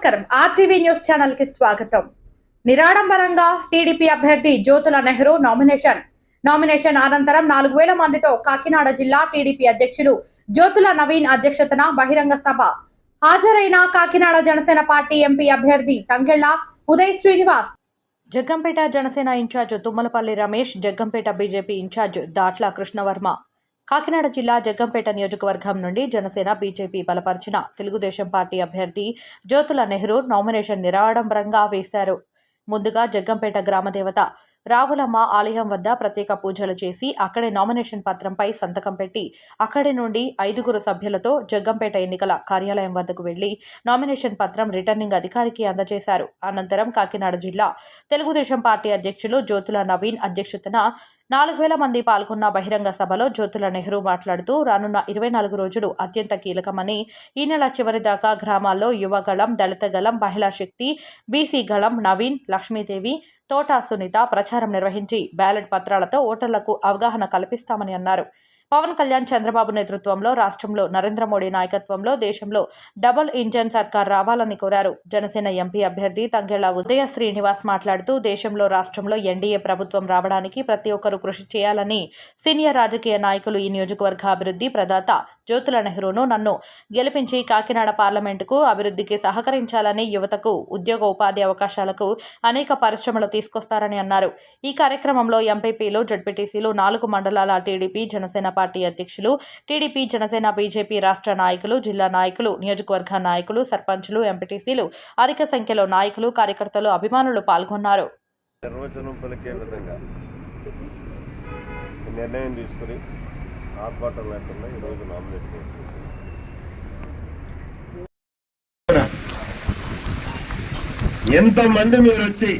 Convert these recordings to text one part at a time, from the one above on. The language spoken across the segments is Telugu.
నమస్కారం ఆర్టీవీ న్యూస్ ఛానల్ కి స్వాగతం. నిరాడంబరంగా టీడీపీ అభ్యర్థి జ్యోతుల నెహ్రూ నామినేషన్ అనంతరం 4000 మందితో కాకినాడ జిల్లా టీడీపీ అధ్యక్షులు జ్యోతుల నవీన్ అధ్యక్షతన బహిరంగ సభ హాజరైన కాకినాడ జనసేన పార్టీ ఎంపీ అభ్యర్థి Thangella Uday Srinivas, Jaggampeta Janasena incharge Tummalapalli Ramesh, Jaggampeta BJP incharge Datla Krishnavarma, Kakinada జిల్లా జగ్గంపేట నియోజకవర్గం నుండి జనసేన బీజేపీ బలపరిచిన తెలుగుదేశం పార్టీ అభ్యర్థి జ్యోతుల నెహ్రూ నామినేషన్ నిరాడంబరంగా వేశారు. ముందుగా జగ్గంపేట గ్రామదేవత రావులమ్మ ఆలయం వద్ద ప్రత్యేక పూజలు చేసి అక్కడే నామినేషన్ పత్రంపై సంతకం పెట్టి అక్కడి నుండి 5 సభ్యులతో జగ్గంపేట ఎన్నికల కార్యాలయం వద్దకు వెళ్లి నామినేషన్ పత్రం రిటర్నింగ్ అధికారికి అందజేశారు. అనంతరం కాకినాడ జిల్లా తెలుగుదేశం పార్టీ అధ్యక్షులు జ్యోతుల నవీన్ అధ్యక్షతన 4000 మంది పాల్గొన్న బహిరంగ సభలో జ్యోతుల నెహ్రూ మాట్లాడుతూ రానున్న 24 రోజులు అత్యంత కీలకమని, ఈ నెల చివరి దాకా గ్రామాల్లో యువగళం, దళిత గళం, మహిళా శక్తి, బీసీ గళం, నవీన్, లక్ష్మీదేవి, తోట సునీత ప్రచారం నిర్వహించి బ్యాలెట్ పత్రాలతో ఓటర్లకు అవగాహన కల్పిస్తామని అన్నారు. పవన్ కళ్యాణ్, చంద్రబాబు నేతృత్వంలో రాష్ట్రంలో నరేంద్ర మోడీ నాయకత్వంలో దేశంలో డబుల్ ఇంజన్ సర్కార్ రావాలని కోరారు. జనసేన ఎంపీ అభ్యర్థి తంగెళ్ల ఉదయ శ్రీనివాస్ మాట్లాడుతూ దేశంలో రాష్ట్రంలో ఎన్డీఏ ప్రభుత్వం రావడానికి ప్రతి ఒక్కరూ కృషి చేయాలని, సీనియర్ రాజకీయ నాయకులు ఈ నియోజకవర్గ అభివృద్ధి ప్రదాత జ్యోతుల నెహ్రూను నన్ను గెలిపించి కాకినాడ పార్లమెంటుకు అభివృద్ధికి సహకరించాలని, యువతకు ఉద్యోగ ఉపాధి అవకాశాలకు అనేక పరిశ్రమలు తీసుకొస్తారని అన్నారు. ఈ కార్యక్రమంలో ఎంపీపీలు, జడ్పీటీసీలు, 4 మండలాల టీడీపీ, జనసేన పార్టీ అధ్యక్షులు, టీడీపీ, జనసేన, బీజేపీ రాష్ట్ర నాయకులు, జిల్లా నాయకులు, నియోజకవర్గ నాయకులు, సర్పంచులు, ఎంపీటీసీలు, అధిక సంఖ్యలో నాయకులు, కార్యకర్తలు, అభిమానులు పాల్గొన్నారు. నిర్ణయం తీసుకుని ఆర్భాటం లేకుండా ఈరోజు నామినేషన్ ఎంతమంది మీరు వచ్చి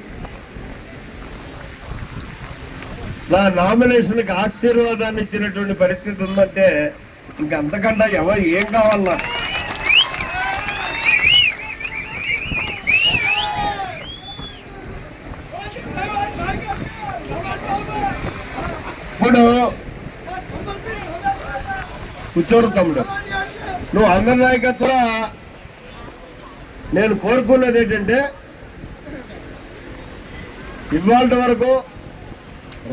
నా నామినేషన్కి ఆశీర్వాదాన్ని ఇచ్చినటువంటి పరిస్థితి ఉందంటే ఇంకంతకన్నా ఎవరు ఏం కావాలన్నా. ఇప్పుడు కూర్చోడు తమ్ముడు, నువ్వు అందరి నాయకత్వం నేను కోరుకున్నది ఏంటంటే ఇవాళ వరకు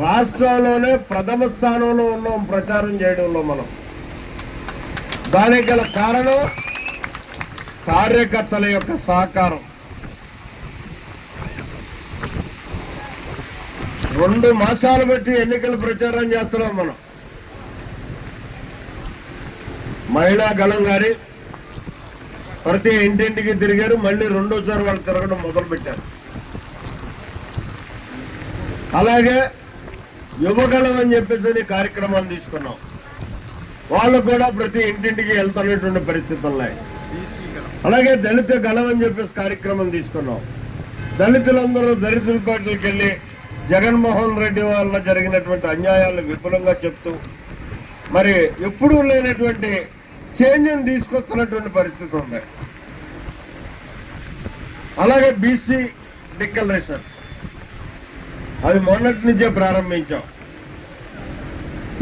రాష్ట్రంలోనే ప్రథమ స్థానంలో ఉన్నాం ప్రచారం చేయడంలో. మనం దానికి గల కారణం కార్యకర్తల యొక్క సహకారం. 2 మాసాలు బట్టి ఎన్నికల ప్రచారం చేస్తున్నాం మనం. మహిళా గళం గారి ప్రతి ఇంటింటికి తిరిగారు, మళ్ళీ 2వ వాళ్ళు తిరగడం మొదలు పెట్టారు. అలాగే యువగళం అని చెప్పేసి కార్యక్రమాలు తీసుకున్నాం, వాళ్ళు కూడా ప్రతి ఇంటింటికి వెళ్తున్నటువంటి పరిస్థితులు ఉన్నాయి. అలాగే దళిత గళం అని చెప్పేసి కార్యక్రమం తీసుకున్నాం. దళితులందరూ దళితుల పార్టీలకు వెళ్ళి జగన్మోహన్ రెడ్డి వల్ల జరిగినటువంటి అన్యాయాలను విపులంగా చెప్తూ మరి ఎప్పుడూ లేనటువంటి చేంజ్ని తీసుకొస్తున్నటువంటి పరిస్థితి ఉంది. అలాగే బీసీ డిక్లరేషన్ అది మొన్నటి నుంచే ప్రారంభించాం.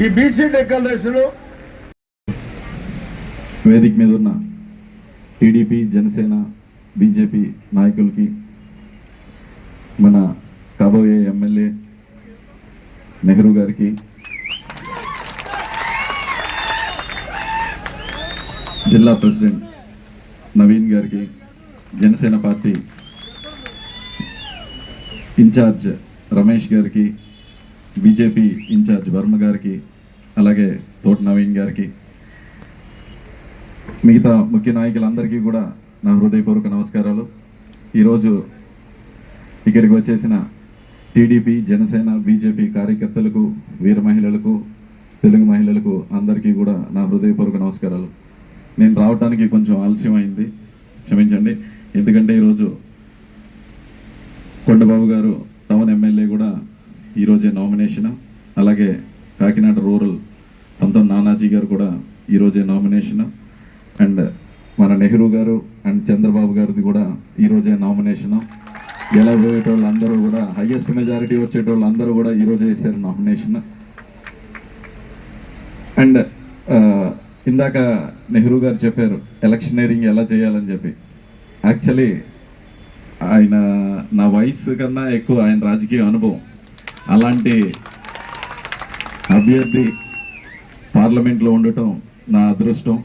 ఈ బీసీ డిక్లరేషన్ వేదిక మీద ఉన్న టీడీపీ, జనసేన, బీజేపీ నాయకులకి, మన కాబోయే ఎమ్మెల్యే నెహ్రూ గారికి, జిల్లా ప్రెసిడెంట్ నవీన్ గారికి, జనసేన పార్టీ ఇన్ఛార్జ్ రమేష్ గారికి, బీజేపీ ఇన్ఛార్జ్ వర్మ గారికి, అలాగే తోట నవీన్ గారికి, మిగతా ముఖ్య నాయకులందరికీ కూడా నా హృదయపూర్వక నమస్కారాలు. ఈరోజు ఇక్కడికి వచ్చేసిన టీడీపీ, జనసేన, బీజేపీ కార్యకర్తలకు, వీర మహిళలకు, తెలుగు మహిళలకు అందరికీ కూడా నా హృదయపూర్వక నమస్కారాలు. నేను రావడానికి కొంచెం ఆలస్యమైంది, క్షమించండి. ఎందుకంటే ఈరోజు కొండబాబు గారు టౌన్ ఎమ్మెల్యే కూడా ఈరోజే నామినేషన్, అలాగే కాకినాడ రూరల్ పంతం నానాజీ గారు కూడా ఈరోజే నామినేషన్, అండ్ మన నెహ్రూ గారు అండ్ చంద్రబాబు గారిది కూడా ఈరోజే నామినేషను. గెలబోయేటోళ్ళు అందరూ కూడా, హైయెస్ట్ మెజారిటీ వచ్చేటోళ్ళు అందరూ కూడా ఈరోజే వేసారు నామినేషన్. అండ్ ఇందాక నెహ్రూ గారు చెప్పారు ఎలక్షనీరింగ్ ఎలా చేయాలని చెప్పి. యాక్చువల్లీ ఆయన నా వయసు కన్నా ఎక్కువ ఆయన రాజకీయ అనుభవం. అలాంటి అభ్యర్థి పార్లమెంట్లో ఉండటం నా అదృష్టం.